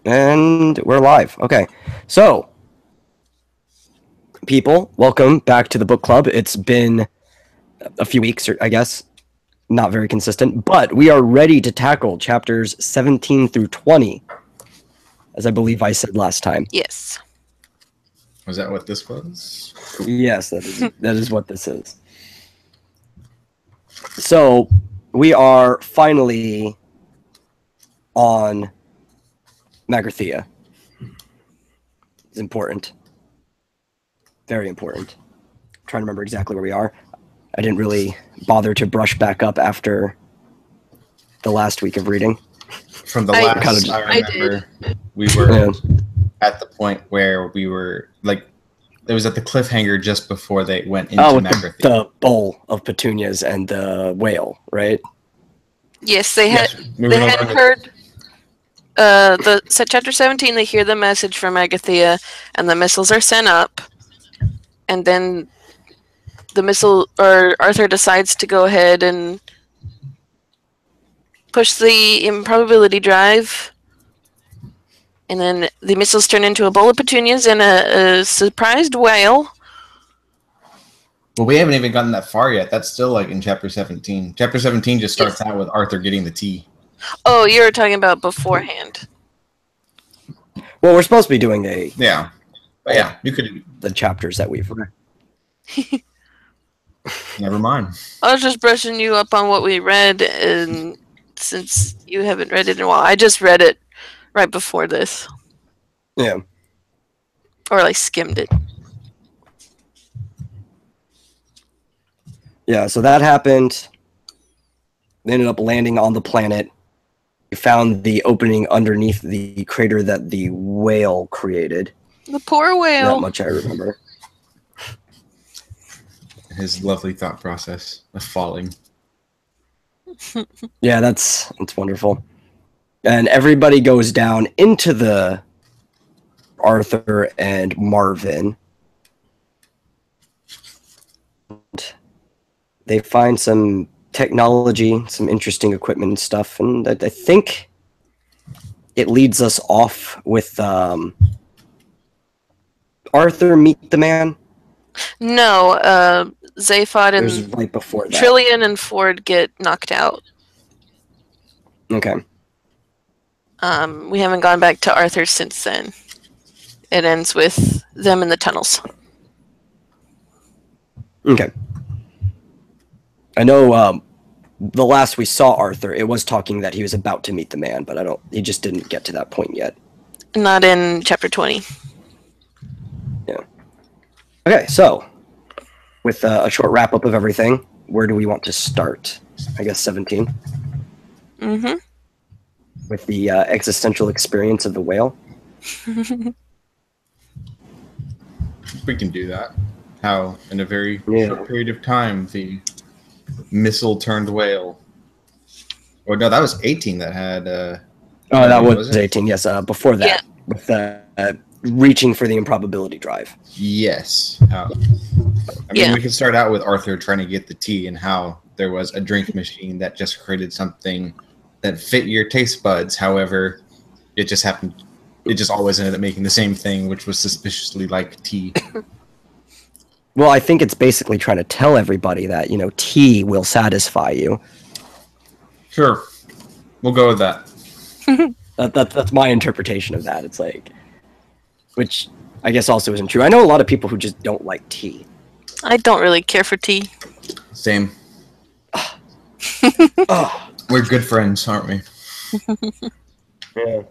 And we're live. Okay. So, people, welcome back to the book club. It's been a few weeks, or I guess, not very consistent, but we are ready to tackle chapters 17 through 20, as I believe I said last time. Yes. Was that what this was? Yes, that is what this is. So, we are finally on Magrathea. It's important. Very important. I'm trying to remember exactly where we are. I didn't really bother to brush back up after the last week of reading. From the last, I remember we were at the point where we were like, it was at the cliffhanger just before they went into Magrathea. The bowl of petunias and the whale, right? Yes, they had heard chapter 17. They hear the message from Agathea, and the missiles are sent up, and then Arthur decides to go ahead and push the improbability drive, and then the missiles turn into a bowl of petunias and a surprised whale. Well, we haven't even gotten that far yet. That's still like in chapter 17. Chapter 17 just starts out with Arthur getting the tea. Oh, you were talking about beforehand. Well, we're supposed to be doing yeah, but yeah, you could the chapters that we've read. Never mind. I was just brushing you up on what we read, and since you haven't read it in a while, I just read it right before this. Yeah. Or I skimmed it. Yeah, so that happened. They ended up landing on the planet. We found the opening underneath the crater that the whale created. The poor whale. That much I remember. His lovely thought process of falling. Yeah, that's wonderful. And everybody goes down into the Arthur and Marvin. They find some technology, some interesting equipment and stuff, and I think it leads us off with Arthur meet the man. No, Zaphod and right before that. Trillian and Ford get knocked out. Okay. We haven't gone back to Arthur since then. It ends with them in the tunnels. Okay. I know the last we saw Arthur, it was talking that he was about to meet the man, but he just didn't get to that point yet. Not in chapter 20. Yeah. Okay, so with a short wrap-up of everything, where do we want to start? I guess 17. Mm-hmm. With the existential experience of the whale. We can do that. How, in a very short period of time, the missile-turned whale... Or no, that was 18 that had... that was 18, yes. Before that, with reaching for the improbability drive. Yes. We could start out with Arthur trying to get the tea and how there was a drink machine that just created something that fit your taste buds. However, it just always ended up making the same thing, which was suspiciously like tea. Well, I think it's basically trying to tell everybody that, tea will satisfy you. Sure. We'll go with that. That's my interpretation of that. It's like... Which I guess also isn't true. I know a lot of people who just don't like tea. I don't really care for tea. Same. We're good friends, aren't we? Yeah.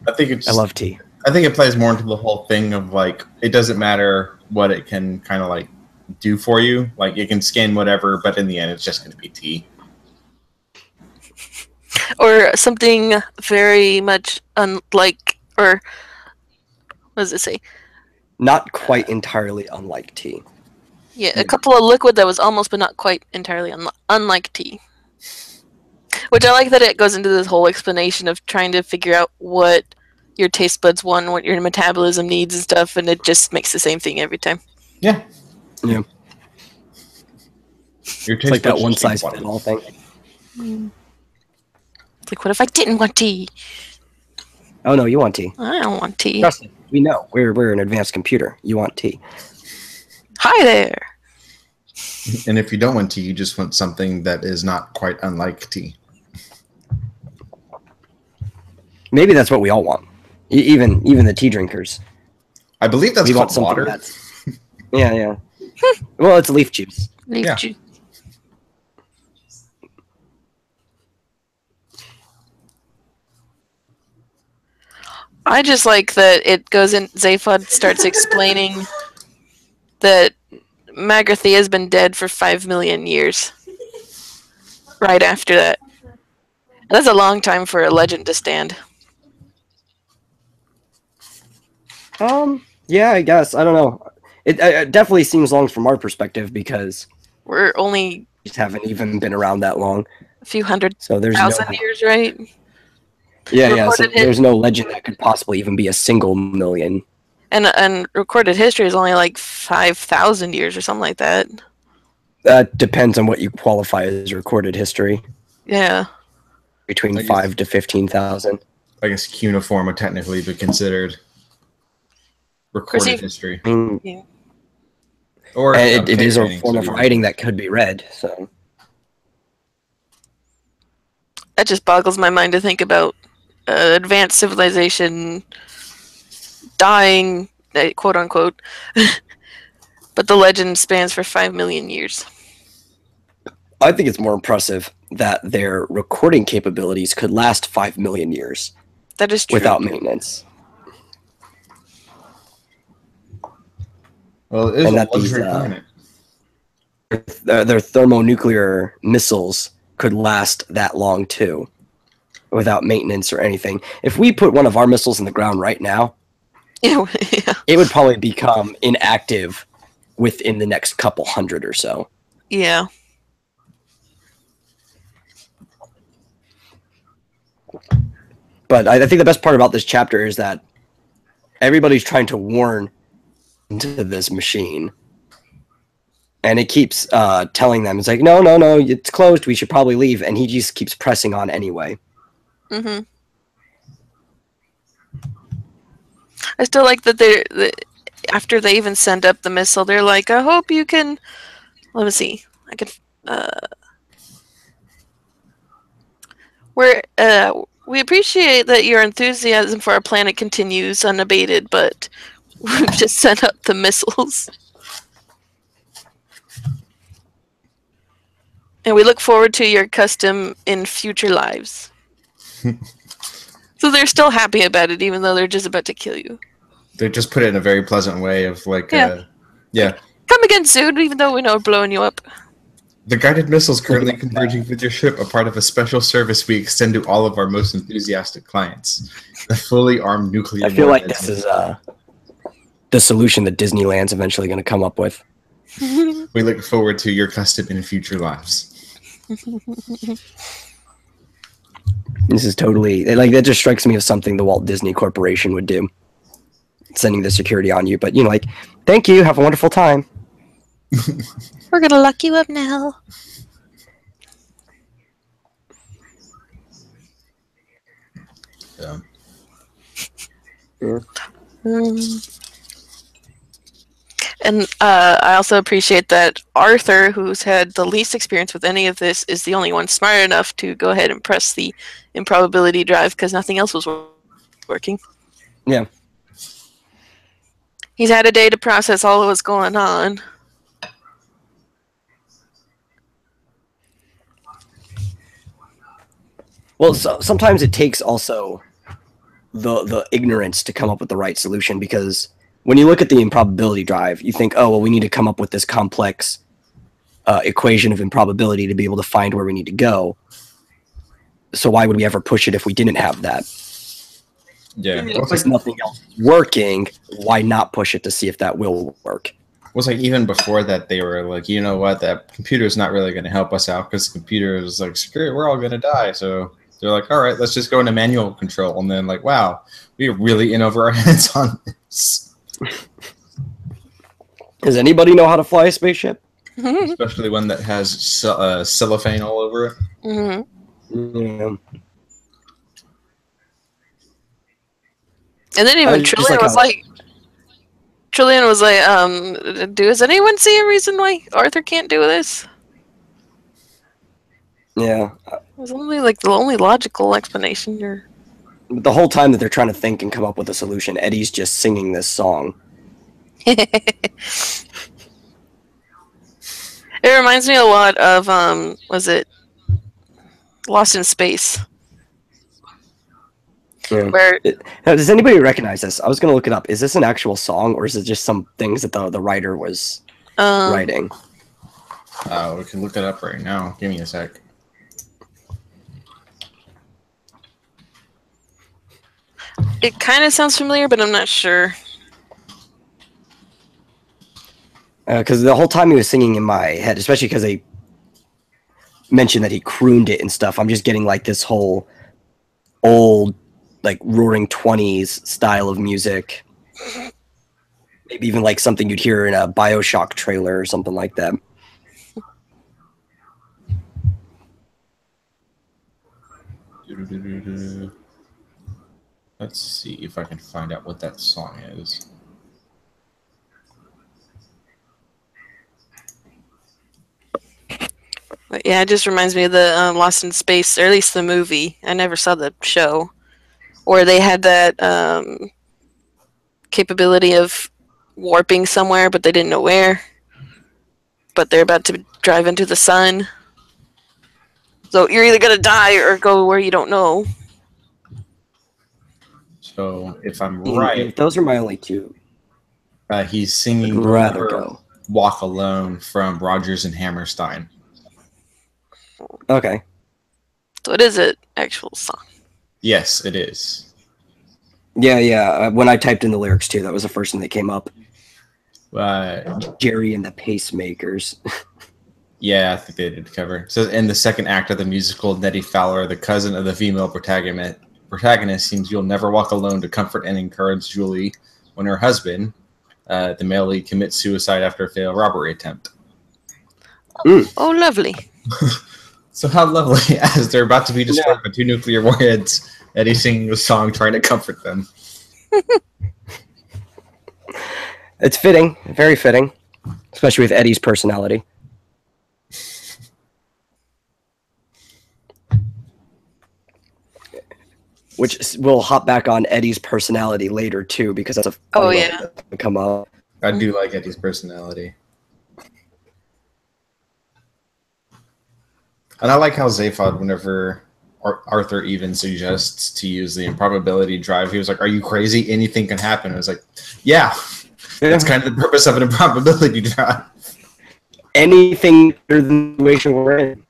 I love tea. I think it plays more into the whole thing of like, it doesn't matter what it can kind of like do for you. Like it can skin whatever, but in the end, it's just going to be tea. Or something very much unlike, or what does it say? Not quite entirely unlike tea. Yeah, a couple of liquid that was almost but not quite entirely unlike tea. Which I like that it goes into this whole explanation of trying to figure out what your taste buds want, what your metabolism needs and stuff, and it just makes the same thing every time. Yeah. Yeah. Your it's like that one size fit all thing. Like, what if I didn't want tea? Oh no, you want tea. I don't want tea. Trust me, we know. We're an advanced computer. You want tea. Hi there. And if you don't want tea, you just want something that is not quite unlike tea. Maybe that's what we all want. Even the tea drinkers. I believe that's We want called something water. that's... Yeah. Well, it's leaf juice. Leaf Yeah. juice. I just like that it goes in. Zaphod starts explaining that Magrathea has been dead for 5 million years. Right after that. That's a long time for a legend to stand. Yeah, I guess. I don't know. It definitely seems long from our perspective because We're only we just haven't even been around that long. a few hundred So there's thousand no... years, right? Yeah. So Recorded there's no legend that could possibly even be a single million. And recorded history is only like 5,000 years or something like that. That depends on what you qualify as recorded history. Yeah. Between I guess- 5 to 15,000. I guess cuneiform would technically be considered recorded Perceive- history. I mean, Or and it is a painting, form so of you- writing that could be read. So That just boggles my mind to think about advanced civilization dying, quote unquote, but the legend spans for 5 million years. I think it's more impressive that their recording capabilities could last 5 million years That is true. without maintenance. Well, it is And a that these, luxury planet. Their thermonuclear missiles could last that long too, without maintenance or anything. If we put one of our missiles in the ground right now, Yeah. it would probably become inactive within the next couple hundred or so. Yeah. But I think the best part about this chapter is that everybody's trying to warn into this machine. And it keeps telling them, it's like, no, it's closed. We should probably leave. And he just keeps pressing on anyway. Mm-hmm. I still like that after they even send up the missile, they're like, I hope you can... Let me see. I could... We appreciate that your enthusiasm for our planet continues unabated, but we've just sent up the missiles. And we look forward to your custom in future lives. So they're still happy about it, even though they're just about to kill you. They just put it in a very pleasant way of like, Yeah. yeah. Come again soon, even though we know we're blowing you up. The guided missiles currently converging with your ship are part of a special service we extend to all of our most enthusiastic clients. The fully armed nuclear. I feel like warheads. this is the solution that Disneyland's eventually going to come up with. We look forward to your custom in future lives. This is totally... Like, that just strikes me as something the Walt Disney Corporation would do. Sending the security on you. But, you know, like, thank you. Have a wonderful time. We're gonna lock you up now. Yeah. And I also appreciate that Arthur, who's had the least experience with any of this, is the only one smart enough to go ahead and press the improbability drive because nothing else was working. Yeah. He's had a day to process all of what's going on. Well, so, sometimes it takes also the ignorance to come up with the right solution, because when you look at the improbability drive, you think, oh, well, we need to come up with this complex equation of improbability to be able to find where we need to go. So why would we ever push it if we didn't have that? Yeah. If there's nothing else working, why not push it to see if that will work? It was like even before that, they were like, you know what, that computer is not really going to help us out because the computer is like, screw it, we're all going to die. So they're like, all right, let's just go into manual control. And then like, wow, we're really in over our heads on this. Does anybody know how to fly a spaceship? Especially one that has cellophane all over it. Mm-hmm. Yeah. And then even just Trillian like was how- like, does anyone see a reason why Arthur can't do this? Yeah. It was only like the only logical explanation here. The whole time that they're trying to think and come up with a solution, Eddie's just singing this song. It reminds me a lot of was it Lost in Space? Yeah. Where Now, does anybody recognize this? I was going to look it up. Is this an actual song, or is it just some things that the writer was writing? We can look it up right now. Give me a sec. it kind of sounds familiar, but I'm not sure. Because the whole time he was singing in my head, especially because they mentioned that he crooned it and stuff, I'm just getting like this whole old, like Roaring '20s style of music. Maybe even like something you'd hear in a BioShock trailer or something like that. Let's see if I can find out what that song is. But yeah, it just reminds me of the Lost in Space, or at least the movie. I never saw the show, where they had that capability of warping somewhere, but they didn't know where. But they're about to drive into the sun. So you're either going to die or go where you don't know. So if I'm right, Those are my only two. he's singing I'd rather Never go. Walk Alone from Rodgers and Hammerstein. Okay. So it is an actual song. Yes, it is. Yeah. When I typed in the lyrics too, that was the first thing that came up. Uh, Jerry and the Pacemakers. Yeah, I think they did cover. So in the second act of the musical, Nettie Fowler, the cousin of the female protagonist, seems you'll never walk alone to comfort and encourage Julie when her husband, the male lead, commits suicide after a failed robbery attempt. Oh, lovely. So how lovely, as they're about to be destroyed by 2 nuclear warheads, Eddie's singing a song trying to comfort them. It's fitting, very fitting, especially with Eddie's personality. Which we'll hop back on Eddie's personality later too, because that's a funny one that come up. I do like Eddie's personality. And I like how Zaphod, whenever Arthur even suggests to use the improbability drive, he was like, "Are you crazy? Anything can happen." I was like, yeah, that's kind of the purpose of an improbability drive. Anything other than the situation we're in.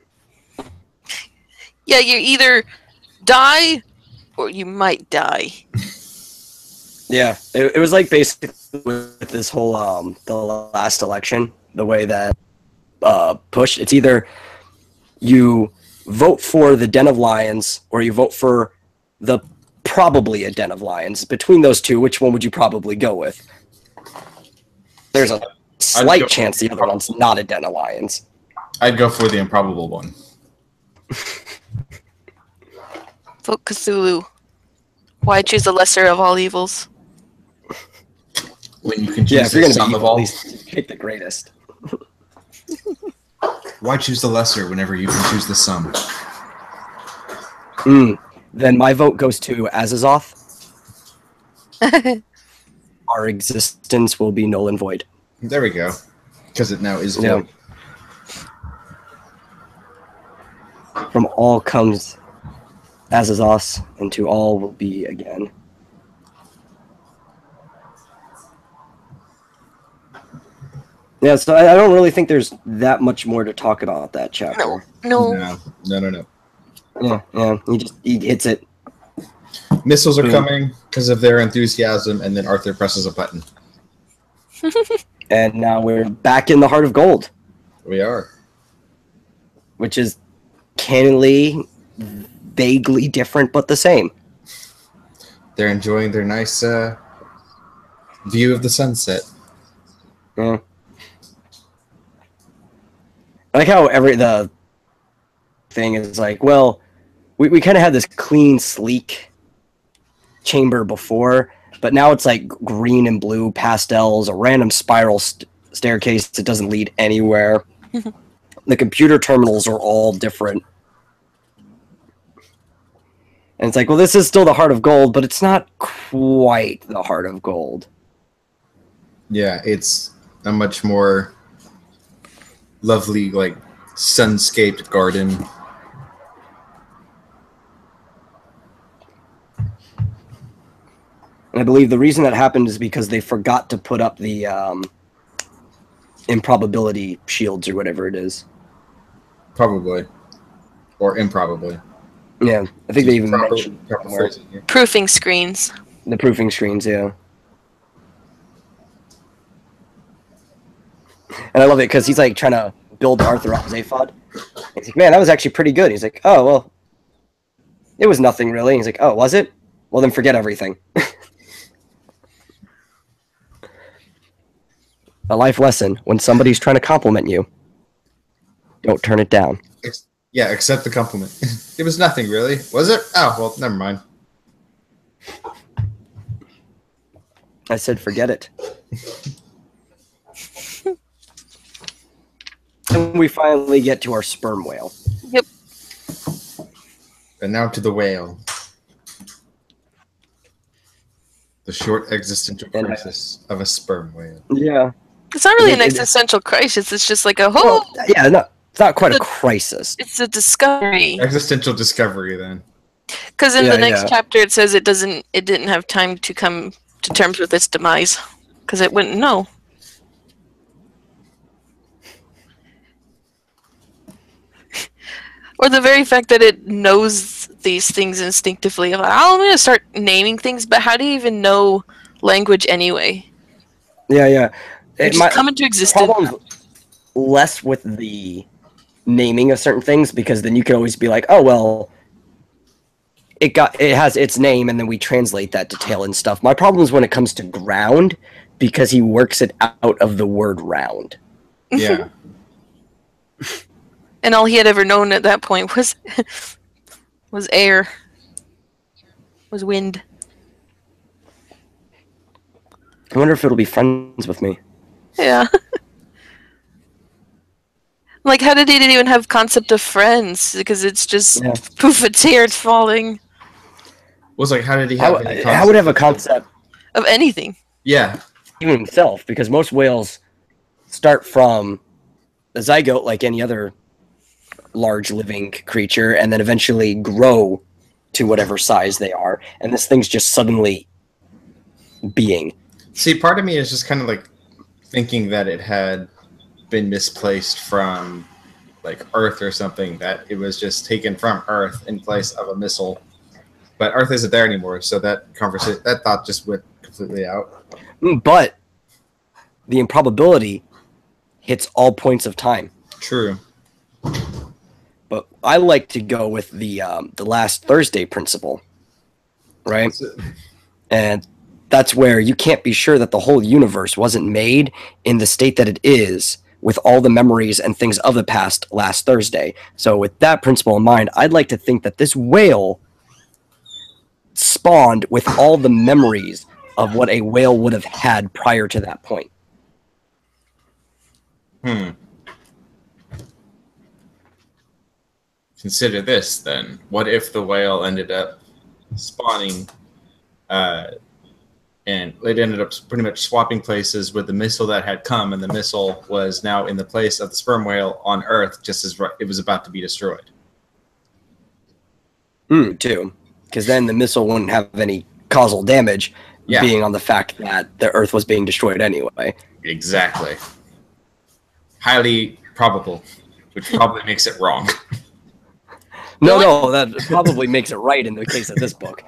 Yeah, you either die or you might die. Yeah, it was like basically with this whole the last election, the way that pushed. It's either you vote for the Den of Lions or you vote for the probably a Den of Lions. Between those two, which one would you probably go with? There's a slight chance the other one's not a Den of Lions. I'd go for the improbable one. Vote Cthulhu. Why choose the lesser of all evils? When you can Yeah, choose if you're the gonna sum be of evil, at all. least pick the greatest. Why choose the lesser whenever you can choose the sum? Then my vote goes to Azazoth. Our existence will be null and void. There we go. Because it now is Yeah. void. From all comes Azazoth, and to all will be again. Yeah, so I don't really think there's that much more to talk about that chapter. No. No. Yeah, he hits it. Missiles are coming because of their enthusiasm, and then Arthur presses a button. And now we're back in the Heart of Gold, We are. which is canonly vaguely different but the same. They're enjoying their nice view of the sunset. Yeah. I like how the thing is like, well, we kind of had this clean, sleek chamber before, but now it's like green and blue pastels, a random spiral staircase that doesn't lead anywhere. The computer terminals are all different. And it's like, well, this is still the Heart of Gold, but it's not quite the Heart of Gold. Yeah, it's a much more lovely, like, sunscaped garden. And I believe the reason that happened is because they forgot to put up the improbability shields or whatever it is. Probably. Or improbably. Yeah, I think they even mentioned Proofing screens. the proofing screens, yeah. And I love it because he's like trying to build Arthur off his aphod. He's like, man, that was actually pretty good. He's like, oh, well, it was nothing really. He's like, oh, was it? Well, then forget everything. A life lesson: when somebody's trying to compliment you, don't turn it down. Yeah, accept the compliment. It was nothing, really. Was it? Oh, well, never mind. I said, forget it. And we finally get to our sperm whale. Yep. And now to the whale. The short existential crisis of a sperm whale. Yeah. It's not really an existential crisis. It's just like a whole. Well, yeah, no, it's not quite a crisis. It's a discovery. Existential discovery, then. Because in the next chapter, it says it didn't have time to come to terms with its demise, because it wouldn't know. Or the very fact that it knows these things instinctively. Like, oh, I'm going to start naming things, but how do you even know language anyway? Yeah. It just come into existence. Problems less with the naming of certain things, because then you could always be like, oh, well, it has its name, and then we translate that to tail and stuff. My problem is when it comes to ground, because he works it out of the word round. Yeah. And all he had ever known at that point was air, was wind. I wonder if it'll be friends with me. Yeah. Like, how did it even have concept of friends? Because it's just poof, it's here, it's falling. Was like, how did he have? How would it have a concept of anything? Yeah, even himself, because most whales start from the zygote like any other large living creature, and then eventually grow to whatever size they are. And this thing's just suddenly being. See, part of me is just kind of like thinking that it had been misplaced from like Earth or something, that it was just taken from Earth in place of a missile. But Earth isn't there anymore, so that thought just went completely out. But the improbability hits all points of time. True. But I like to go with the last Thursday principle, right? And that's where you can't be sure that the whole universe wasn't made in the state that it is, with all the memories and things of the past last Thursday. So with that principle in mind, I'd like to think that this whale spawned with all the memories of what a whale would have had prior to that point. Consider this, then. What if the whale ended up spawning, and it ended up pretty much swapping places with the missile that had come, and the missile was now in the place of the sperm whale on Earth, just as it was about to be destroyed. Too. Because then the missile wouldn't have any causal damage, being on the fact that the Earth was being destroyed anyway. Exactly. Highly probable, which probably makes it wrong. No, that probably makes it right in the case of this book.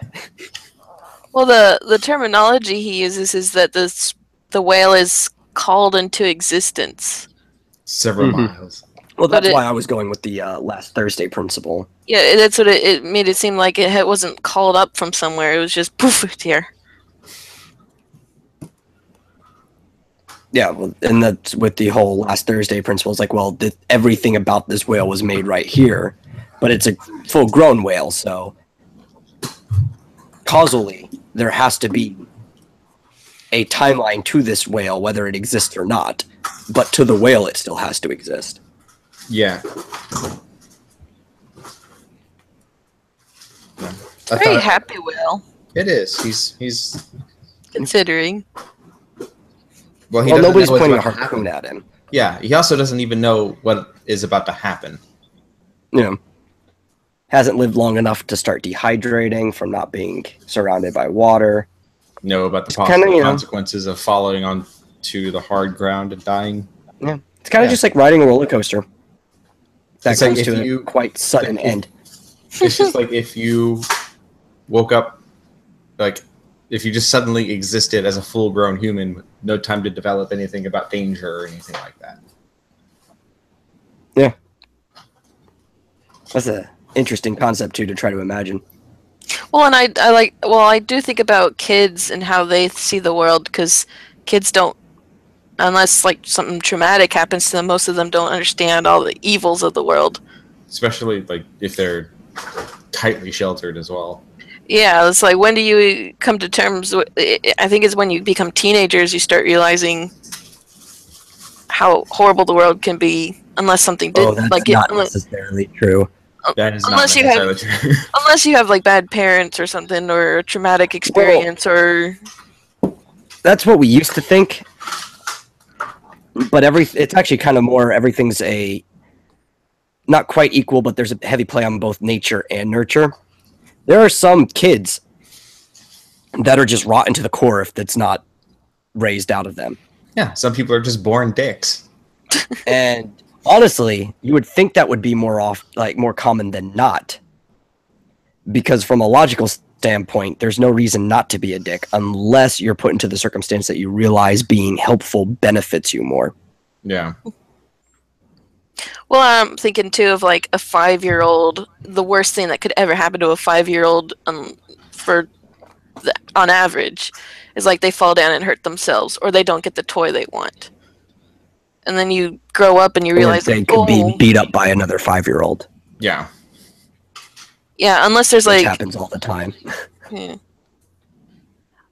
Well, the terminology he uses is that the whale is called into existence. Several miles. Well, that's why I was going with the last Thursday principle. Yeah, that's what it made it seem like. It wasn't called up from somewhere. It was just poof, it's here. Yeah, well, and that's with the whole last Thursday principle. It's like, well, everything about this whale was made right here, but it's a full-grown whale, so causally there has to be a timeline to this whale, whether it exists or not. But to the whale, it still has to exist. Yeah. Very happy whale. It is. He's considering. Well, nobody's pointing a harpoon at him. Yeah, he also doesn't even know what is about to happen. Yeah. Hasn't lived long enough to start dehydrating from not being surrounded by water. Know about the possible consequences of falling onto the hard ground and dying. Yeah. It's kind of just like riding a roller coaster. That comes like to a quite sudden end. It's just like if you woke up, like if you just suddenly existed as a full-grown human with no time to develop anything about danger or anything like that. Yeah. That's an interesting concept, too, to try to imagine. Well, and I do think about kids and how they see the world, because kids don't, unless like something traumatic happens to them, most of them don't understand all the evils of the world. Especially like if they're tightly sheltered as well. Yeah, it's like, when do you come to terms with, I think it's when you become teenagers you start realizing how horrible the world can be, unless something did not necessarily true. That is not necessarily true. Unless you have like bad parents or something, or a traumatic experience, or that's what we used to think. But it's actually kind of more, everything's not quite equal, but there's a heavy play on both nature and nurture. There are some kids that are just rotten to the core if that's not raised out of them. Yeah, some people are just born dicks. And honestly, you would think that would be more common than not. Because from a logical standpoint, there's no reason not to be a dick unless you're put into the circumstance that you realize being helpful benefits you more. Yeah. Well, I'm thinking too of like a 5-year-old. The worst thing that could ever happen to a 5-year-old, on average, is like they fall down and hurt themselves, or they don't get the toy they want. And then you grow up and you realize they could be beat up by another 5-year-old. Yeah. Yeah, unless there's which happens all the time. Yeah.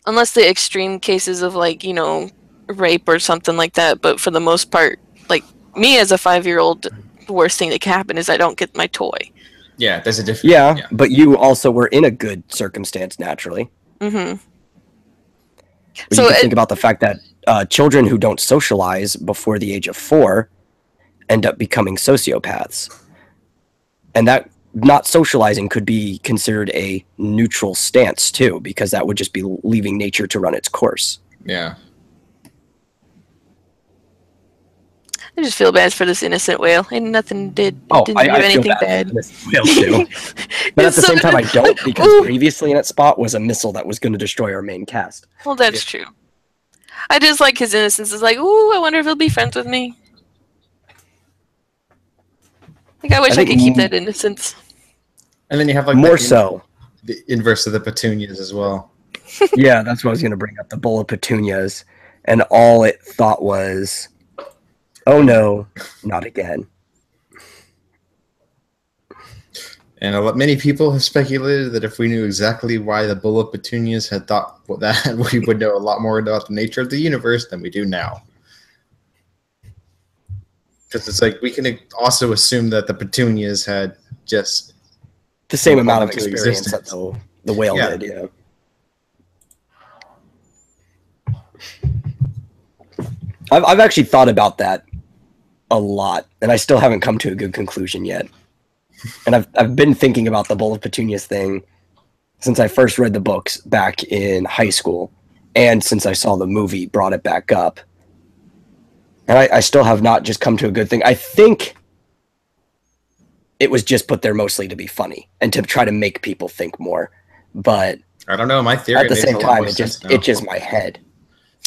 Unless the extreme cases of rape or something like that, but for the most part, like me as a 5-year-old, the worst thing that can happen is I don't get my toy. Yeah, there's a difference. Yeah, but you also were in a good circumstance naturally. Mm-hmm. But so you can think about the fact that children who don't socialize before the age of 4 end up becoming sociopaths. And that not socializing could be considered a neutral stance too, because that would just be leaving nature to run its course. Yeah. I just feel bad for this innocent whale. And nothing didn't do anything bad. Whale too. But at the same time, I don't, because previously in that spot was a missile that was going to destroy our main cast. Well, that's true. I just like his innocence. It's like, ooh, I wonder if he'll be friends with me. Like, I wish I could keep that innocence. And then you have the inverse of the Petunias as well. Yeah, that's what I was going to bring up. The bowl of Petunias, and all it thought was, oh no, not again. And many people have speculated that if we knew exactly why the bowl of Petunias had thought that, we would know a lot more about the nature of the universe than we do now. Because it's like we can also assume that the Petunias had just the same amount of experience that the whale did, yeah. I've actually thought about that a lot, and I still haven't come to a good conclusion yet. And I've been thinking about the bowl of Petunias thing since I first read the books back in high school, and since I saw the movie brought it back up. And I still have not just come to a good thing. I think it was just put there mostly to be funny and to try to make people think more. But I don't know. My theory at the same time, it's just my head.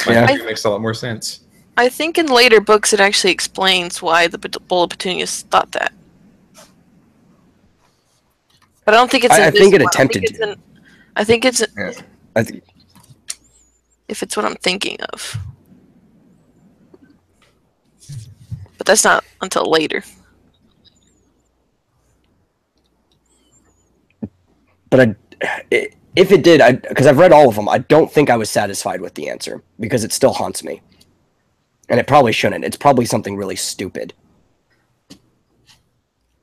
My theory makes a lot more sense. I think in later books it actually explains why the bowl of Petunias thought that. But I don't think it's. I think it attempted to. I think it's. Yeah. If it's what I'm thinking of. But that's not until later. But if it did, because I've read all of them, I don't think I was satisfied with the answer because it still haunts me. And it probably shouldn't. It's probably something really stupid.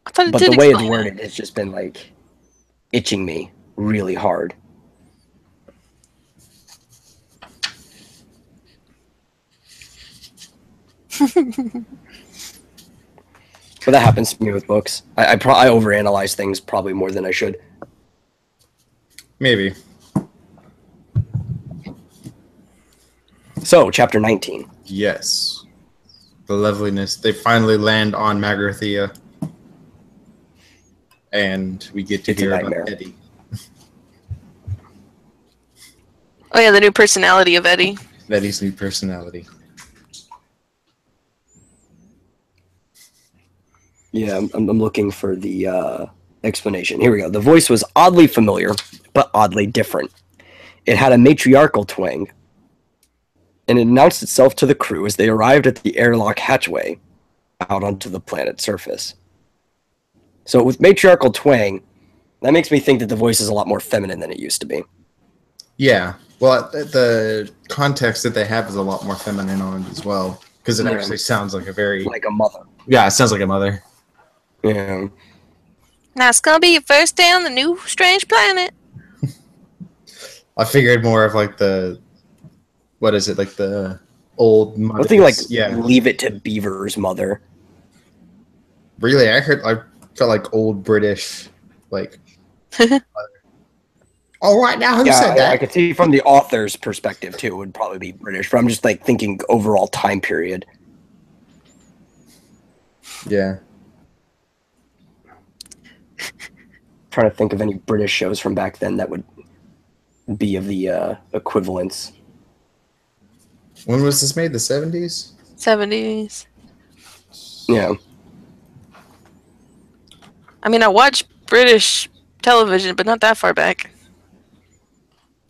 I thought it But did the way it's explain it. worded has just been like itching me really hard. But that happens to me with books. I overanalyze things probably more than I should. Maybe. So, chapter 19. Yes. The loveliness. They finally land on Magrathea. And we get to hear about Eddie. Oh yeah, the new personality of Eddie. Eddie's new personality. Yeah, I'm looking for the explanation. Here we go. The voice was oddly familiar, but oddly different. It had a matriarchal twang, and it announced itself to the crew as they arrived at the airlock hatchway out onto the planet's surface. So with matriarchal twang, that makes me think that the voice is a lot more feminine than it used to be. Yeah. Well, the context that they have is a lot more feminine on it as well, because it actually sounds like a very... Like a mother. Yeah, it sounds like a mother. Yeah. Now it's gonna be your first day on the new strange planet. I figured more of like the... What is it? Like the old mother. I think like Leave It to Beaver's mother. Really? I felt like old British, like... All right, now who said that? I could see from the author's perspective too. It would probably be British, but I'm just like thinking overall time period. Yeah. Trying to think of any British shows from back then that would be of the equivalence. When was this made? The 70s? 70s. Yeah. I mean, I watch British television, but not that far back.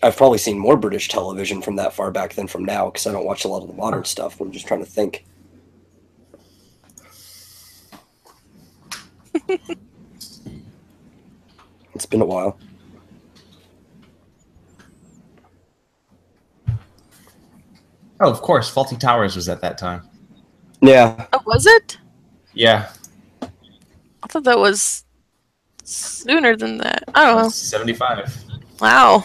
I've probably seen more British television from that far back than from now, because I don't watch a lot of the modern stuff. I'm just trying to think. It's been a while. Oh, of course. Faulty Towers was at that time. Yeah. Oh, was it? Yeah. I thought that was sooner than that. I don't know. 75. Wow.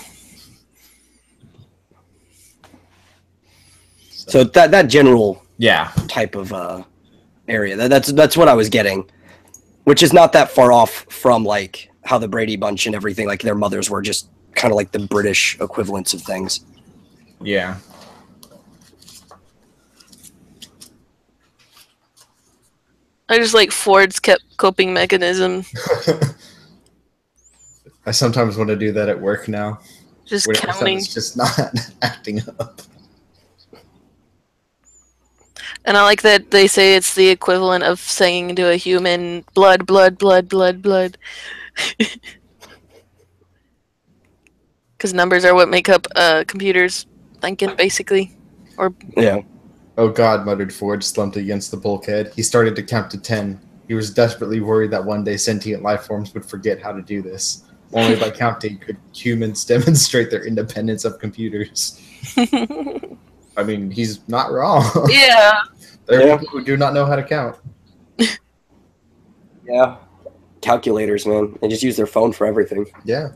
So that general type of area, that's what I was getting, which is not that far off from like how the Brady Bunch and everything, like their mothers were just kind of like the British equivalents of things. Yeah. I just like Ford's coping mechanism. I sometimes want to do that at work now. Just counting. It's just not acting up. And I like that they say it's the equivalent of saying to a human, blood, blood, blood, blood, blood. Because numbers are what make up computers thinking, basically. Or yeah. Oh God, muttered Ford, slumped against the bulkhead. He started to count to 10. He was desperately worried that one day sentient life forms would forget how to do this. Only by counting could humans demonstrate their independence of computers. I mean, he's not wrong. Yeah. There are people who do not know how to count. Yeah. Calculators, man. They just use their phone for everything. Yeah.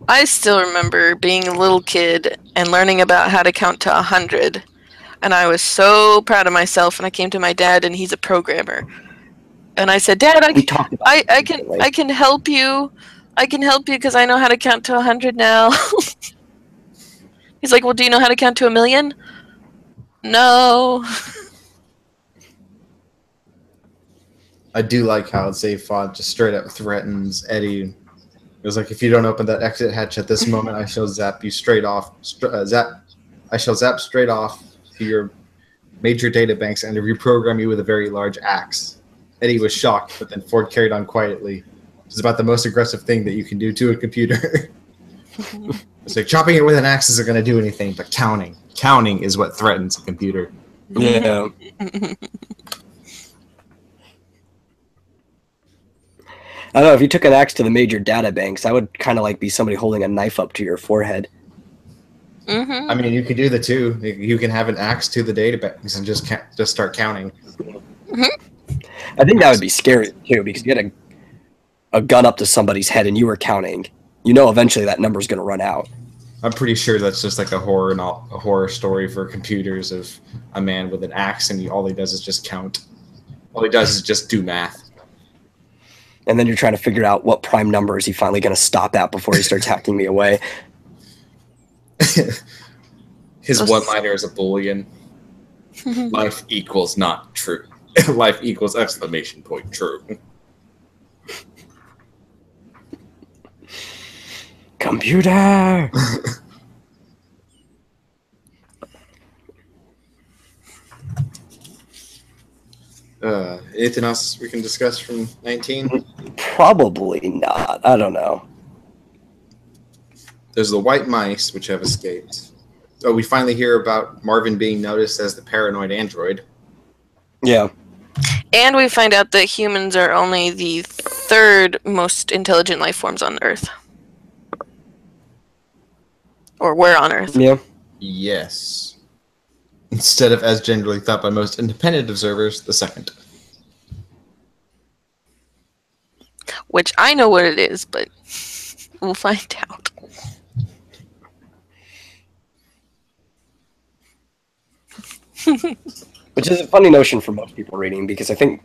I still remember being a little kid and learning about how to count to 100. And I was so proud of myself. And I came to my dad, and he's a programmer. And I said, Dad, I can help you. I can help you because I know how to count to 100 now. He's like, well, do you know how to count to 1,000,000? No. I do like how Zaphod just straight up threatens Eddie. It was like, if you don't open that exit hatch at this moment, I shall zap you straight off. I shall zap straight off to your major data banks and reprogram you with a very large axe. Eddie was shocked, but then Ford carried on quietly. It's about the most aggressive thing that you can do to a computer. It's like chopping it with an axe isn't going to do anything, but counting is what threatens a computer. Yeah. I don't know, if you took an axe to the major data banks, that would kind of like be somebody holding a knife up to your forehead. Mm-hmm. I mean, you could do the two. You can have an axe to the database and just start counting. I think that would be scary too, because you get a gun up to somebody's head and you were counting. You know, eventually that number's going to run out. I'm pretty sure that's just like a horror story for computers of a man with an axe, and all he does is just count. All he does is just do math. And then you're trying to figure out what prime number is he finally going to stop at before he starts hacking me away. His one-liner is a Boolean. Life equals not true. Life equals exclamation point true. Computer! Anything else we can discuss from 19? Probably not. I don't know. There's the white mice, which have escaped. Oh, we finally hear about Marvin being noticed as the paranoid android. Yeah. And we find out that humans are only the third most intelligent life forms on Earth. Or we're on Earth. Yeah. Yes. Instead of, as generally thought by most independent observers, the second. Which I know what it is, but we'll find out. Which is a funny notion for most people reading, because I think,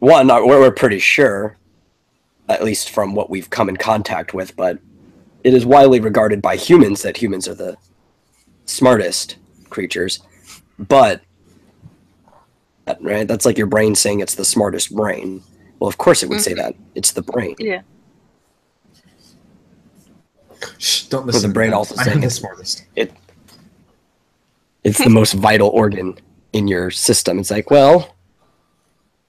one, we're pretty sure, at least from what we've come in contact with, but it is widely regarded by humans that humans are the smartest creatures. But, right, that's like your brain saying it's the smartest brain. Well, of course it would say that. It's the brain. Yeah. Shh, don't listen. The brain also I'm saying the it's smartest. It's the most vital organ in your system. It's like, well,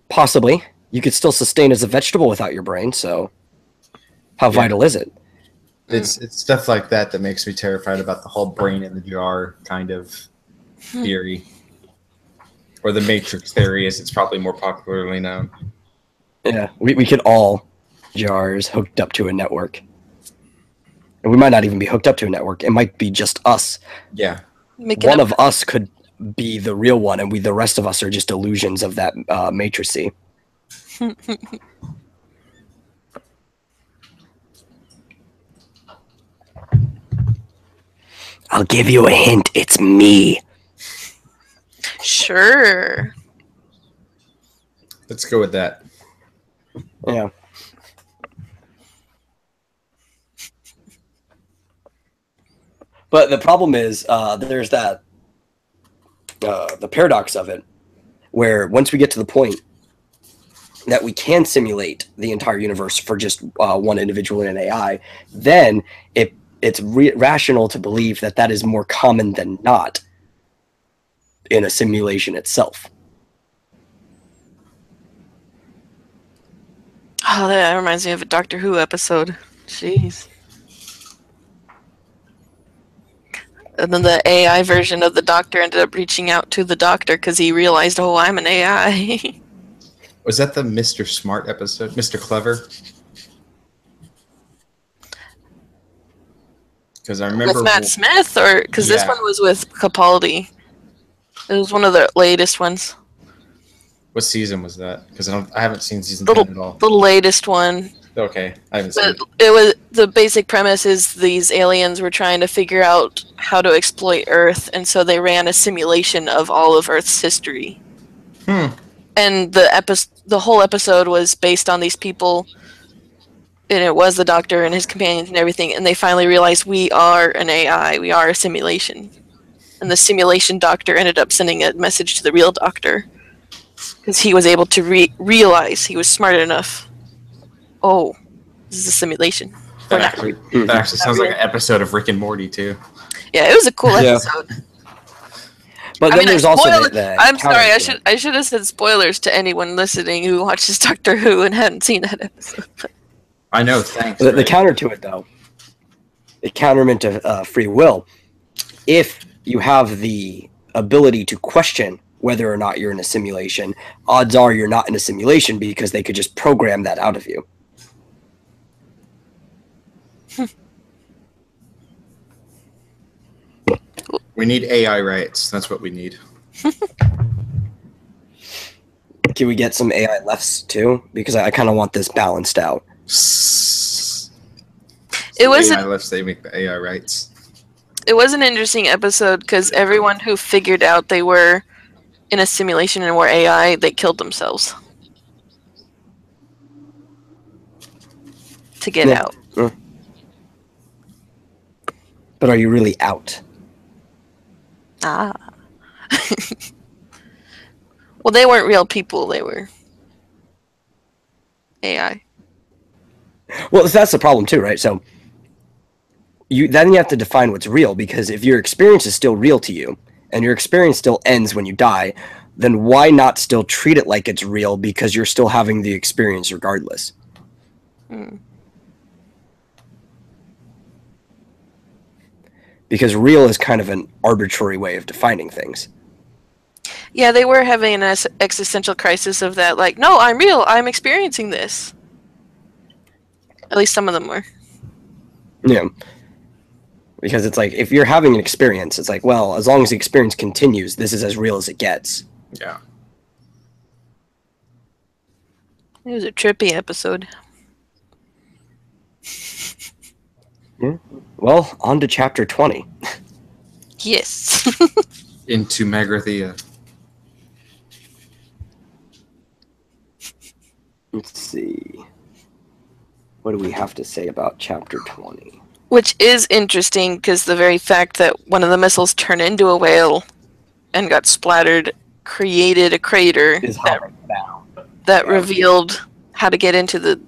possibly. You could still sustain as a vegetable without your brain, so how vital is it? It's stuff like that that makes me terrified about the whole brain in the jar kind of theory. Or the Matrix theory, as it's probably more popularly known. Yeah, we could all jars hooked up to a network. And we might not even be hooked up to a network. It might be just us. Yeah. One of us could be the real one, and the rest of us are just illusions of that matricy. I'll give you a hint. It's me. Sure. Let's go with that. Yeah. But the problem is, there's that, the paradox of it, where once we get to the point that we can simulate the entire universe for just one individual in an AI, then it's rational to believe that that is more common than not in a simulation itself. Oh, that reminds me of a Doctor Who episode. Jeez. And then the AI version of the Doctor ended up reaching out to the Doctor because he realized, oh, I'm an AI. Was that the Mr. Smart episode? Mr. Clever? Because I remember... With Matt Smith? Or because this one was with Capaldi. It was one of the latest ones. What season was that? Because I haven't seen season 10 at all. The latest one. Okay, I haven't seen it. It was, the basic premise is these aliens were trying to figure out how to exploit Earth, and so they ran a simulation of all of Earth's history. And the whole episode was based on these people, and it was the Doctor and his companions and everything, and they finally realized we are an AI, we are a simulation. And the simulation Doctor ended up sending a message to the real Doctor, because he was able to realize he was smart enough. Oh, this is a simulation. That actually sounds like an episode of Rick and Morty, too. Yeah, it was a cool episode. But then there's also the I'm sorry, I should have said spoilers to anyone listening who watches Doctor Who and hadn't seen that episode. I know, thanks. The counter to it, though, the counterment to free will, if you have the ability to question whether or not you're in a simulation, odds are you're not in a simulation because they could just program that out of you. We need AI rights. That's what we need. Can we get some AI lefts too? Because I kind of want this balanced out. It was AI lefts, they make the AI rights. It was an interesting episode because everyone who figured out they were in a simulation and were AI, they killed themselves to get out. But are you really out? Ah. Well, they weren't real people. They were AI. Well, that's the problem too, right? So you have to define what's real, because if your experience is still real to you and your experience still ends when you die, then why not still treat it like it's real, because you're still having the experience regardless? Because real is kind of an arbitrary way of defining things. Yeah, they were having an existential crisis of that, like, no, I'm real, I'm experiencing this. At least some of them were. Yeah. Because it's like, if you're having an experience, it's like, well, as long as the experience continues, this is as real as it gets. Yeah. It was a trippy episode. Well, on to chapter 20. Yes. Into Magrathea. Let's see. What do we have to say about chapter 20? Which is interesting, because the very fact that one of the missiles turned into a whale and got splattered created a crater that revealed how to get into the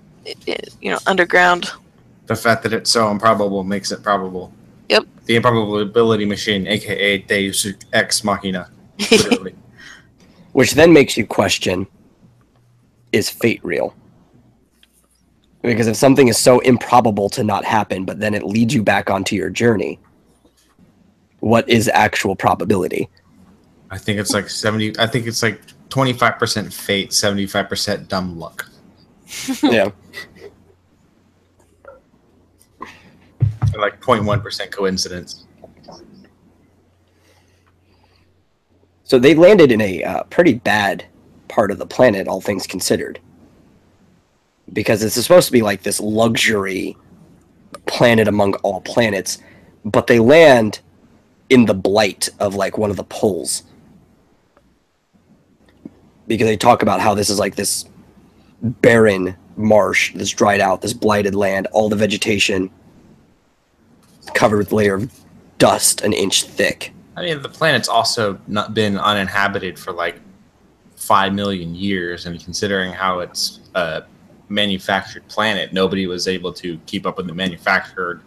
underground. The fact that it's so improbable makes it probable. Yep. The improbability machine, aka Deus Ex Machina. Literally. Which then makes you question, is fate real? Because if something is so improbable to not happen, but then it leads you back onto your journey, what is actual probability? I think it's like 25% fate, 75% dumb luck. Yeah. And like 0.1% coincidence. So they landed in a pretty bad part of the planet, all things considered. Because it's supposed to be like this luxury planet among all planets, but they land in the blight of like one of the poles. Because they talk about how this is like this barren marsh, this dried out, this blighted land, all the vegetation covered with a layer of dust an inch thick. I mean, the planet's also not been uninhabited for like 5 million years, and considering how it's a manufactured planet, nobody was able to keep up with the manufactured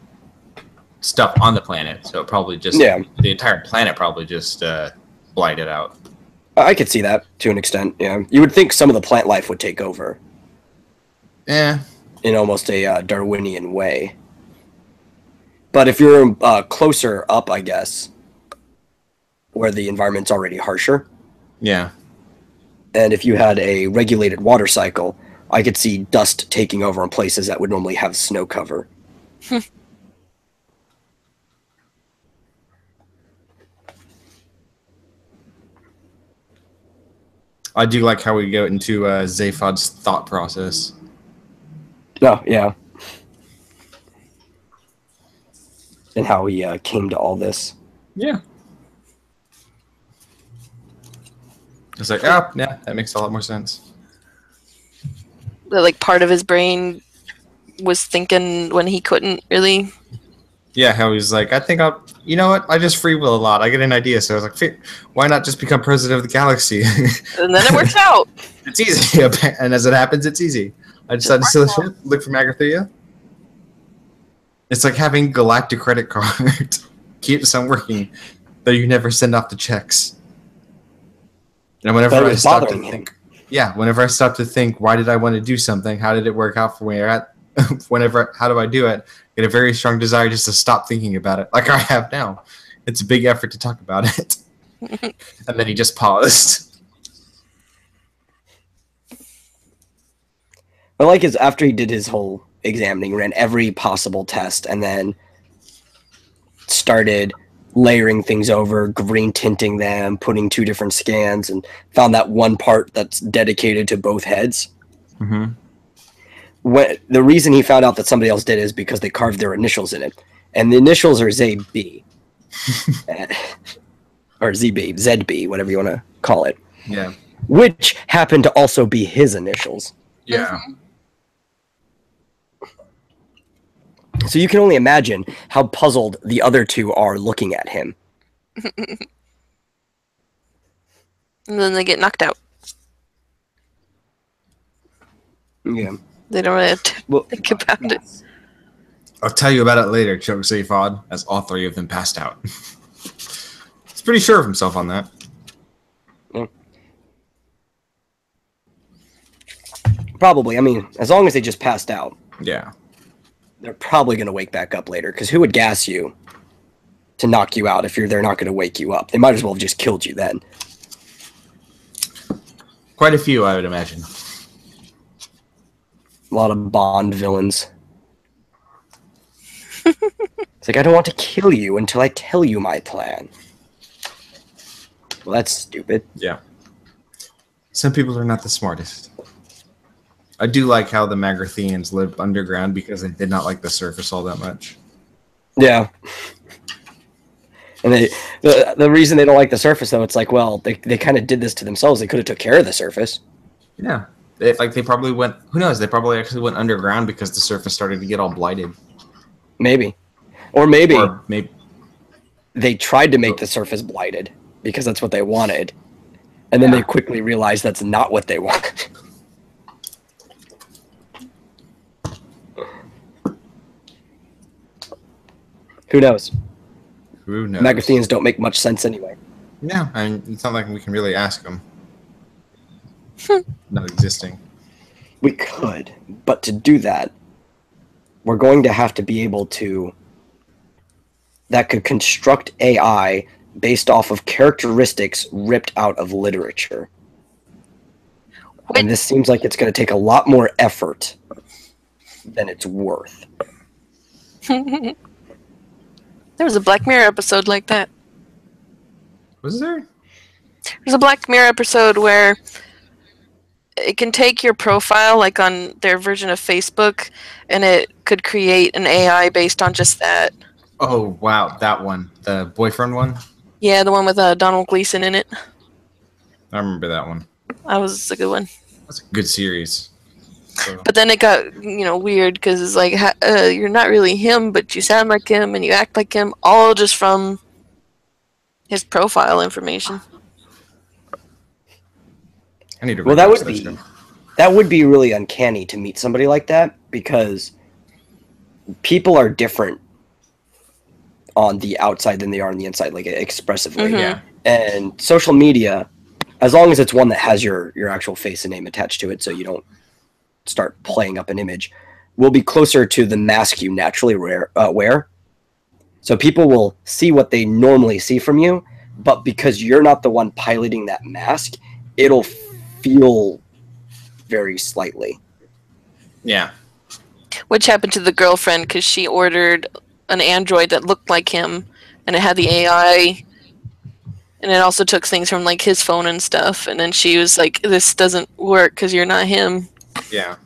stuff on the planet. So it probably just, the entire planet probably just blighted out. I could see that to an extent, yeah. You would think some of the plant life would take over. Yeah. In almost a Darwinian way. But if you're closer up, I guess, where the environment's already harsher. Yeah. And if you had a regulated water cycle, I could see dust taking over in places that would normally have snow cover. I do like how we go into Zaphod's thought process. Oh, yeah. And how he came to all this. Yeah. It's like, oh, yeah, that makes a lot more sense. That, like, part of his brain was thinking when he couldn't really. Yeah, how he's like, I think I'll, you know what? I just free will a lot. I get an idea. So I was like, why not just become president of the galaxy? And then it works out. It's easy. And as it happens, it's easy. I decided to look for Magrathea. It's like having galactic credit card. Keeps on working, though you never send off the checks. And whenever I stop to think, whenever I stop to think, why did I want to do something? How did it work out for me? How do I do it? I get a very strong desire just to stop thinking about it, like I have now. It's a big effort to talk about it. And then he just paused. I like his, after he did his whole examining, ran every possible test, and then started layering things over, green tinting them, putting 2 different scans, and found that one part that's dedicated to both heads. Mm-hmm. The reason he found out that somebody else did is because they carved their initials in it. And the initials are ZB. Or ZB, whatever you want to call it. Yeah. Which happened to also be his initials. Yeah. So you can only imagine how puzzled the other 2 are looking at him. And then they get knocked out. Yeah. They don't really have to think about it. I'll tell you about it later, Choke Safod, as all 3 of them passed out. He's pretty sure of himself on that. Yeah. Probably. I mean, as long as they just passed out. Yeah. They're probably going to wake back up later, because who would gas you to knock you out if they're not going to wake you up? They might as well have just killed you then. Quite a few, I would imagine. A lot of Bond villains. It's like, I don't want to kill you until I tell you my plan. Well, that's stupid. Yeah. Some people are not the smartest. I do like how the Magrathians lived underground because they did not like the surface all that much. Yeah. And the reason they don't like the surface, though, it's like, well, they kind of did this to themselves. They could have took care of the surface. Yeah. They probably went, who knows, they probably actually went underground because the surface started to get all blighted. Maybe. Or maybe they tried to make the surface blighted because that's what they wanted. And then they quickly realized that's not what they wanted. Who knows? Who knows? Magrathians don't make much sense anyway. Yeah, I mean, it's not like we can really ask them. Not existing. We could, but to do that, we're going to have to be able to... that could construct AI based off of characteristics ripped out of literature. And this seems like it's going to take a lot more effort than it's worth. There was a Black Mirror episode like that. Was there? There's a Black Mirror episode where it can take your profile, like on their version of Facebook, and it could create an AI based on just that. Oh, wow, that one. The boyfriend one? Yeah, the one with Donald Gleason in it. I remember that one. That was a good one. That's a good series. So. But then it got, weird, because it's like, you're not really him, but you sound like him, and you act like him, all just from his profile information. I need to well, that would be really uncanny to meet somebody like that, because people are different on the outside than they are on the inside, like expressively. Mm-hmm. Yeah. And social media, as long as it's one that has your actual face and name attached to it, so you don't start playing up an image, will be closer to the mask you naturally wear. So people will see what they normally see from you, but because you're not the one piloting that mask, it'll feel very slightly. Yeah. Which happened to the girlfriend, because she ordered an android that looked like him, and it had the AI, and it also took things from like his phone and stuff, and then she was like, this doesn't work because you're not him. Yeah.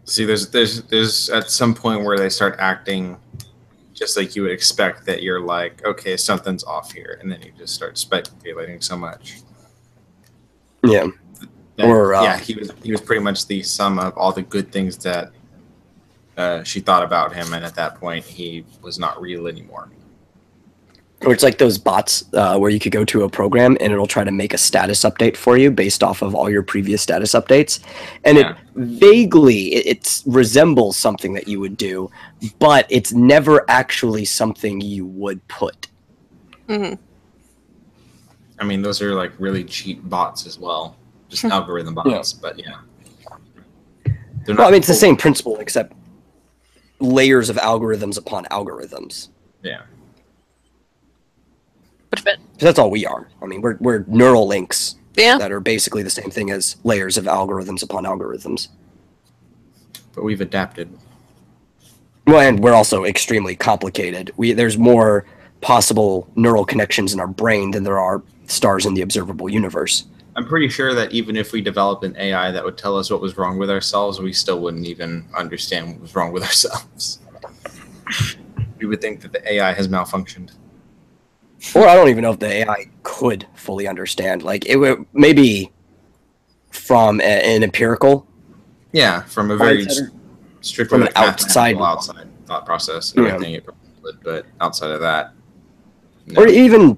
See, there's at some point where they start acting just like you would expect, that you're like, okay, something's off here, and then you just start speculating so much. Yeah. He was pretty much the sum of all the good things that she thought about him, and at that point, he was not real anymore. Or it's like those bots where you could go to a program and it'll try to make a status update for you based off of all your previous status updates. And it vaguely, it resembles something that you would do, but it's never actually something you would put. Mm-hmm. I mean, those are like really cheap bots as well. Just algorithm bots, but yeah. Well, I mean, it's the same principle, except layers of algorithms upon algorithms. Yeah. Because that's all we are. I mean, we're neural links that are basically the same thing as layers of algorithms upon algorithms. But we've adapted. Well, and we're also extremely complicated. There's more possible neural connections in our brain than there are stars in the observable universe. I'm pretty sure that even if we developed an AI that would tell us what was wrong with ourselves, we still wouldn't even understand what was wrong with ourselves. We would think that the AI has malfunctioned. Or I don't even know if the AI could fully understand. Like, it would maybe from an empirical. Yeah, from a very strictly from an outside thought process and everything, it probably would, but outside of that. No. Or even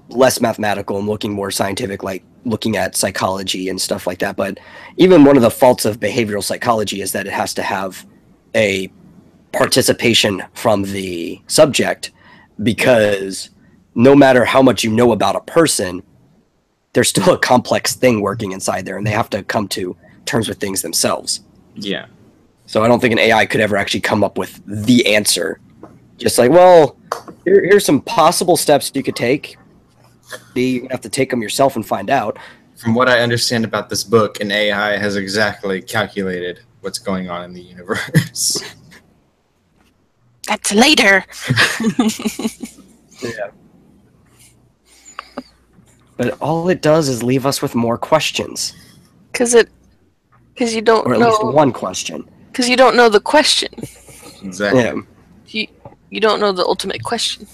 less mathematical and looking more scientific, like looking at psychology and stuff like that. But even one of the faults of behavioral psychology is that it has to have a participation from the subject, because no matter how much you know about a person, there's still a complex thing working inside there, and they have to come to terms with things themselves. Yeah. So I don't think an AI could ever actually come up with the answer. Just like, well, here's some possible steps you could take. You have to take them yourself and find out. From what I understand about this book, an AI has exactly calculated what's going on in the universe. That's later. Yeah. But all it does is leave us with more questions. Because you don't know. Or at least one question. Because you don't know the question. Exactly. Yeah. You don't know the ultimate question.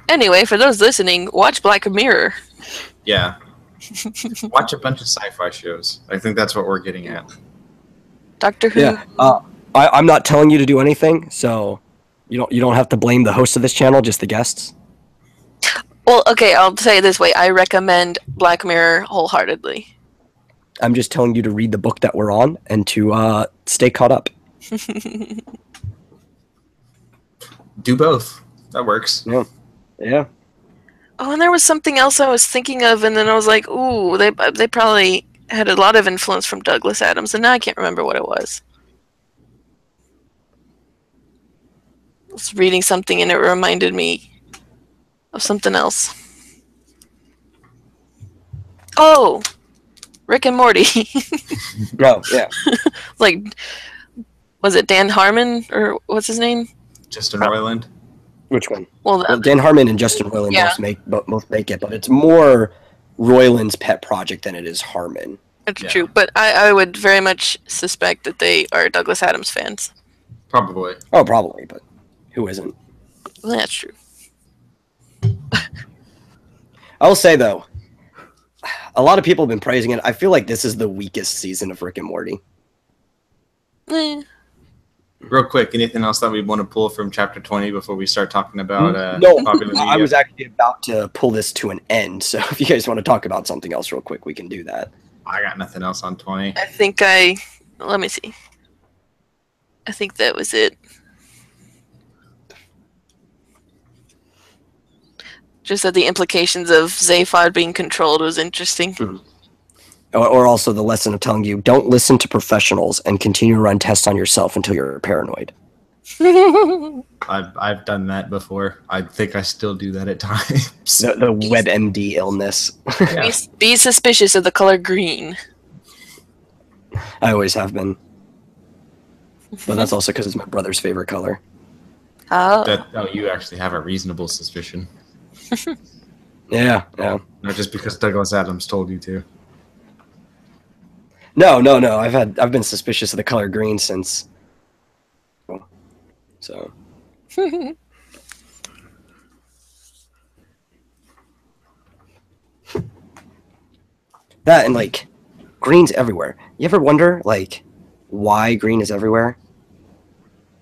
Anyway, for those listening, watch Black Mirror. Yeah. Watch a bunch of sci-fi shows. I think that's what we're getting at. Doctor Who. Yeah. I'm not telling you to do anything, so you don't have to blame the host of this channel, just the guests. Well, okay, I'll say it this way. I recommend Black Mirror wholeheartedly. I'm just telling you to read the book that we're on and to stay caught up. Do both. That works. Yeah. Yeah. Oh, and there was something else I was thinking of, and then I was like, ooh, they probably had a lot of influence from Douglas Adams, and now I can't remember what it was. I was reading something, and it reminded me of something else. Oh! Rick and Morty. Oh, yeah. Like, was it Dan Harmon, or what's his name? Justin Roiland. Which one? Well, Dan Harmon and Justin Roiland both make it, but it's more Roiland's pet project than it is Harmon. That's true, but I would very much suspect that they are Douglas Adams fans. Probably. Oh, probably, but who isn't? Well, that's true. I will say, though, a lot of people have been praising it. I feel like this is the weakest season of Rick and Morty. Real quick, anything else that we want to pull from Chapter 20 before we start talking about No, popular media? I was actually about to pull this to an end, so if you guys want to talk about something else real quick, we can do that. I got nothing else on 20. I think let me see. I think that was it. Just that the implications of Zaphod being controlled was interesting. Mm-hmm. Or also the lesson of telling you, don't listen to professionals and continue to run tests on yourself until you're paranoid. I've done that before. I think I still do that at times. The WebMD illness. Yeah. Be suspicious of the color green. I always have been. But that's also because it's my brother's favorite color. Oh. You actually have a reasonable suspicion. Yeah. Not just because Douglas Adams told you to. No. I've been suspicious of the color green since. So. That and like, green's everywhere. You ever wonder like why green is everywhere?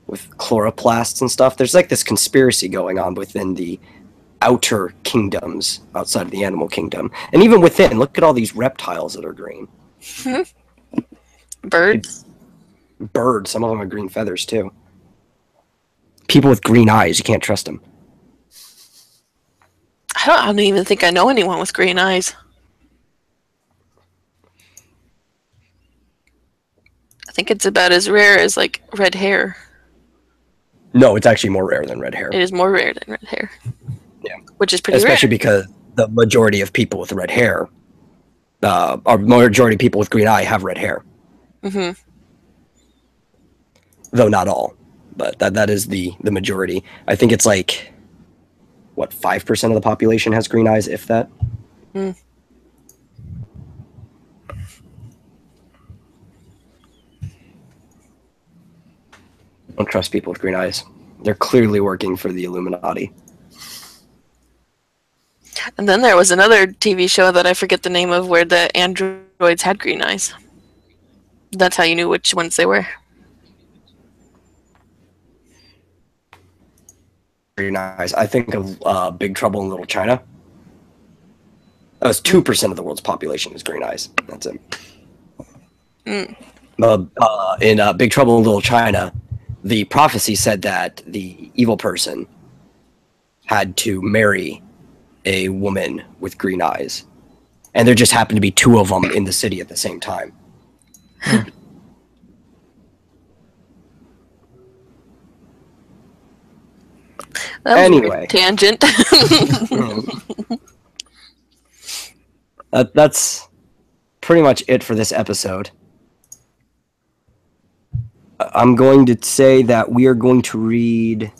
With chloroplasts and stuff. There's like this conspiracy going on within the outer kingdoms outside of the animal kingdom, and even within. Look at all these reptiles that are green. Birds. Some of them have green feathers too. People with green eyes, you can't trust them. I don't even think I know anyone with green eyes. I think it's about as rare as like red hair. No, it's actually more rare than red hair. It is more rare than red hair. Yeah, which is pretty especially rare. because the majority of people with red hair, or majority of people with green eye have red hair. Mm-hmm. Though not all, but that is the majority. I think it's like, what, 5% of the population has green eyes, if that. Mm. Don't trust people with green eyes. They're clearly working for the Illuminati. And then there was another TV show that I forget the name of where the androids had green eyes. That's how you knew which ones they were. Green eyes. I think of Big Trouble in Little China. That was 2% of the world's population is green eyes. That's it. Mm. In Big Trouble in Little China, the prophecy said that the evil person had to marry a woman with green eyes. And there just happened to be 2 of them in the city at the same time. That was Anyway. a tangent. That's pretty much it for this episode. I'm going to say that we are going to read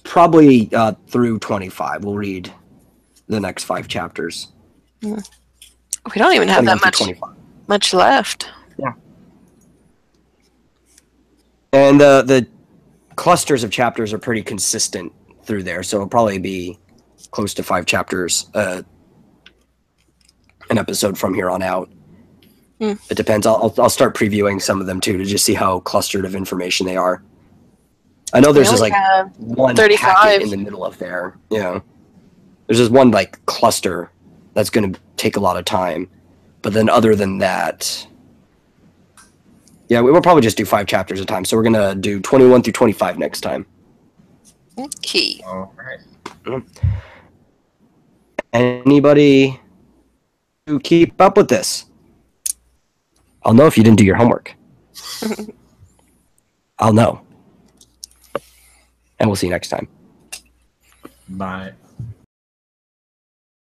probably through 25. We'll read the next 5 chapters. We don't even have that 21 much left. Yeah. And the clusters of chapters are pretty consistent through there, so it'll probably be close to 5 chapters an episode from here on out. It depends. I'll start previewing some of them too to just see how clustered of information they are. I know there's just like one 35 packet in the middle of there. Yeah, there's just one like cluster that's going to take a lot of time, but then other than that, yeah, we'll probably just do 5 chapters at a time. So we're gonna do 21 through 25 next time. Okay. All right. Anybody who keep up with this? I'll know if you didn't do your homework. I'll know. And we'll see you next time. Bye.